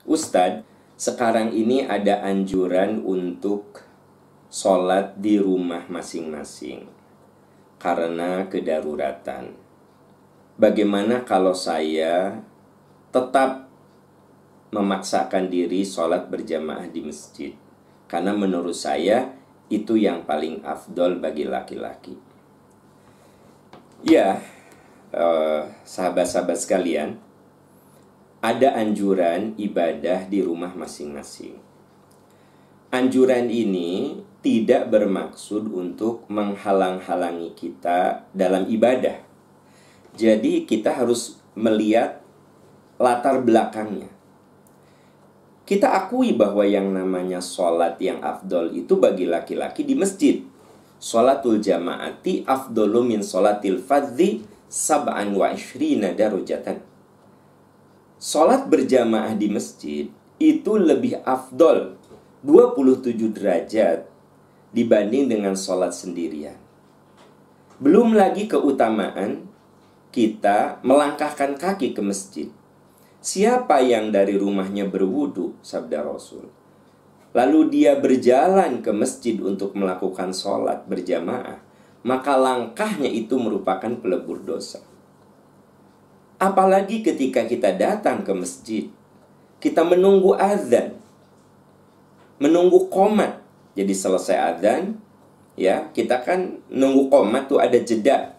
Ustadz, sekarang ini ada anjuran untuk sholat di rumah masing-masing karena kedaruratan. Bagaimana kalau saya tetap memaksakan diri sholat berjamaah di masjid? Karena menurut saya itu yang paling afdol bagi laki-laki. Ya, sahabat-sahabat sekalian, ada anjuran ibadah di rumah masing-masing. Anjuran ini tidak bermaksud untuk menghalang-halangi kita dalam ibadah. Jadi kita harus melihat latar belakangnya. Kita akui bahwa yang namanya sholat yang afdol itu bagi laki-laki di masjid. Sholatul jama'ati afdolu min sholatil fadzi sab'an wa ishrina darujatan. Sholat berjamaah di masjid itu lebih afdol 27 derajat dibanding dengan sholat sendirian. Belum lagi keutamaan kita melangkahkan kaki ke masjid. Siapa yang dari rumahnya berwudu, sabda Rasul, lalu dia berjalan ke masjid untuk melakukan sholat berjamaah, maka langkahnya itu merupakan pelebur dosa. Apalagi ketika kita datang ke masjid, kita menunggu azan, menunggu qomat. Jadi selesai azan, ya, kita kan nunggu qomat tuh ada jeda.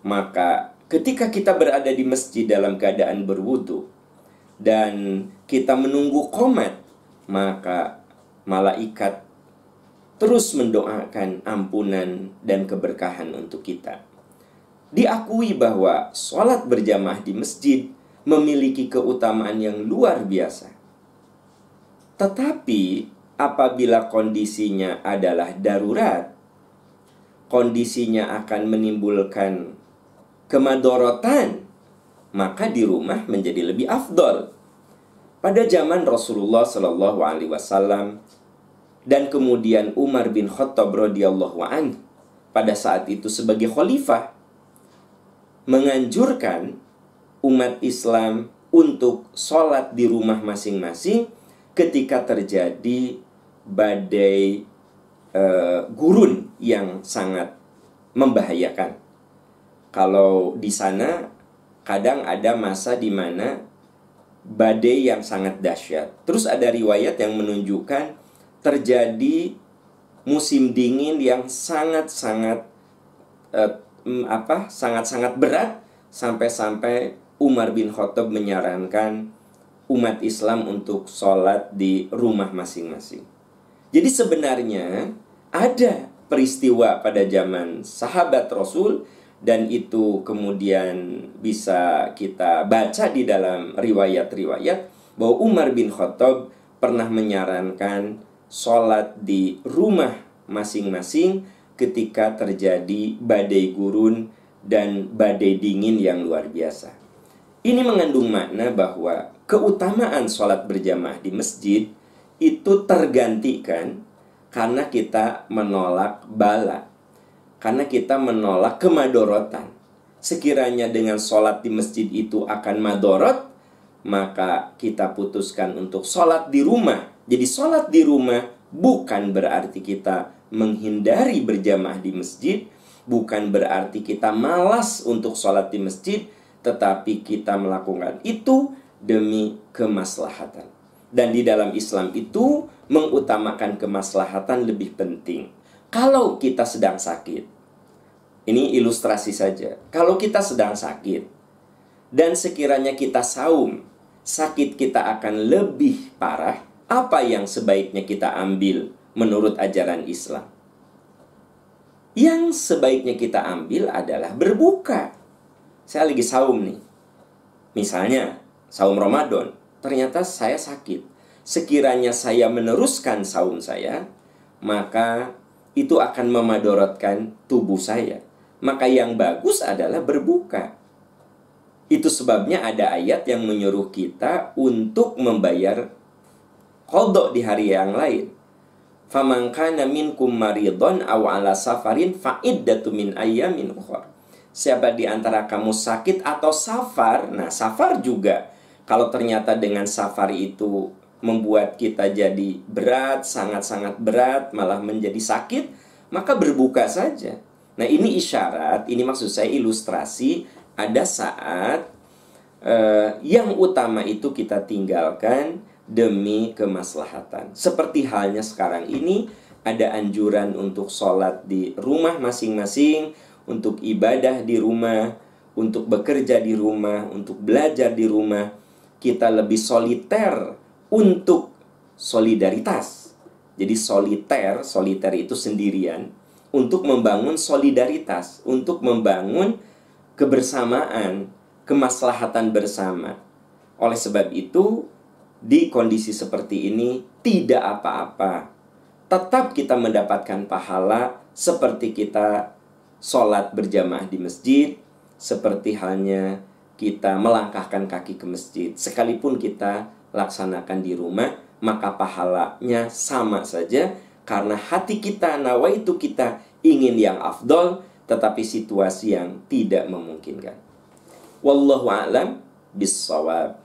Maka ketika kita berada di masjid dalam keadaan berwudu dan kita menunggu qomat, maka malaikat terus mendoakan ampunan dan keberkahan untuk kita. Diakui bahwa sholat berjamaah di masjid memiliki keutamaan yang luar biasa. Tetapi apabila kondisinya adalah darurat, kondisinya akan menimbulkan kemadorotan, maka di rumah menjadi lebih afdol. Pada zaman Rasulullah SAW dan kemudian Umar bin Khattab radhiyallahu anhu pada saat itu sebagai khalifah, menganjurkan umat Islam untuk sholat di rumah masing-masing ketika terjadi badai gurun yang sangat membahayakan. Kalau di sana kadang ada masa di mana badai yang sangat dahsyat. Terus ada riwayat yang menunjukkan terjadi musim dingin yang sangat-sangat sangat-sangat berat, sampai-sampai Umar bin Khattab menyarankan umat Islam untuk sholat di rumah masing-masing. Jadi sebenarnya ada peristiwa pada zaman sahabat Rasul, dan itu kemudian bisa kita baca di dalam riwayat-riwayat bahwa Umar bin Khattab pernah menyarankan sholat di rumah masing-masing ketika terjadi badai gurun dan badai dingin yang luar biasa. Ini mengandung makna bahwa keutamaan sholat berjamaah di masjid itu tergantikan karena kita menolak bala, karena kita menolak kemadorotan. Sekiranya dengan sholat di masjid itu akan madorot, maka kita putuskan untuk sholat di rumah. Jadi sholat di rumah bukan berarti kita menghindari berjamaah di masjid, bukan berarti kita malas untuk sholat di masjid, tetapi kita melakukan itu demi kemaslahatan. Dan di dalam Islam itu mengutamakan kemaslahatan lebih penting. Kalau kita sedang sakit, ini ilustrasi saja. Kalau kita sedang sakit dan sekiranya kita saum, sakit kita akan lebih parah, apa yang sebaiknya kita ambil menurut ajaran Islam? Yang sebaiknya kita ambil adalah berbuka. Saya lagi saum nih, misalnya saum Ramadan, ternyata saya sakit. Sekiranya saya meneruskan saum saya, maka itu akan memadorotkan tubuh saya. Maka yang bagus adalah berbuka. Itu sebabnya ada ayat yang menyuruh kita untuk membayar qadha di hari yang lain. Faman kana minkum maridon aw ala safarin fa iddatu min ayyamin ukhra. Siapa di antara kamu sakit atau safar? Nah, safar juga Kalau ternyata dengan safari itu membuat kita jadi berat, sangat-sangat berat, malah menjadi sakit, maka berbuka saja. Nah, ini isyarat, ini maksud saya ilustrasi, ada saat yang utama itu kita tinggalkan demi kemaslahatan. Seperti halnya sekarang ini, ada anjuran untuk sholat di rumah masing-masing, untuk ibadah di rumah, untuk bekerja di rumah, untuk belajar di rumah. Kita lebih soliter untuk solidaritas. Jadi soliter itu sendirian, untuk membangun solidaritas, untuk membangun kebersamaan, kemaslahatan bersama. Oleh sebab itu, di kondisi seperti ini tidak apa-apa. Tetap kita mendapatkan pahala seperti kita sholat berjamaah di masjid, seperti halnya kita melangkahkan kaki ke masjid. Sekalipun kita laksanakan di rumah, maka pahalanya sama saja, karena hati kita, nawaitu kita ingin yang afdol, tetapi situasi yang tidak memungkinkan. Wallahu a'lam bissawab.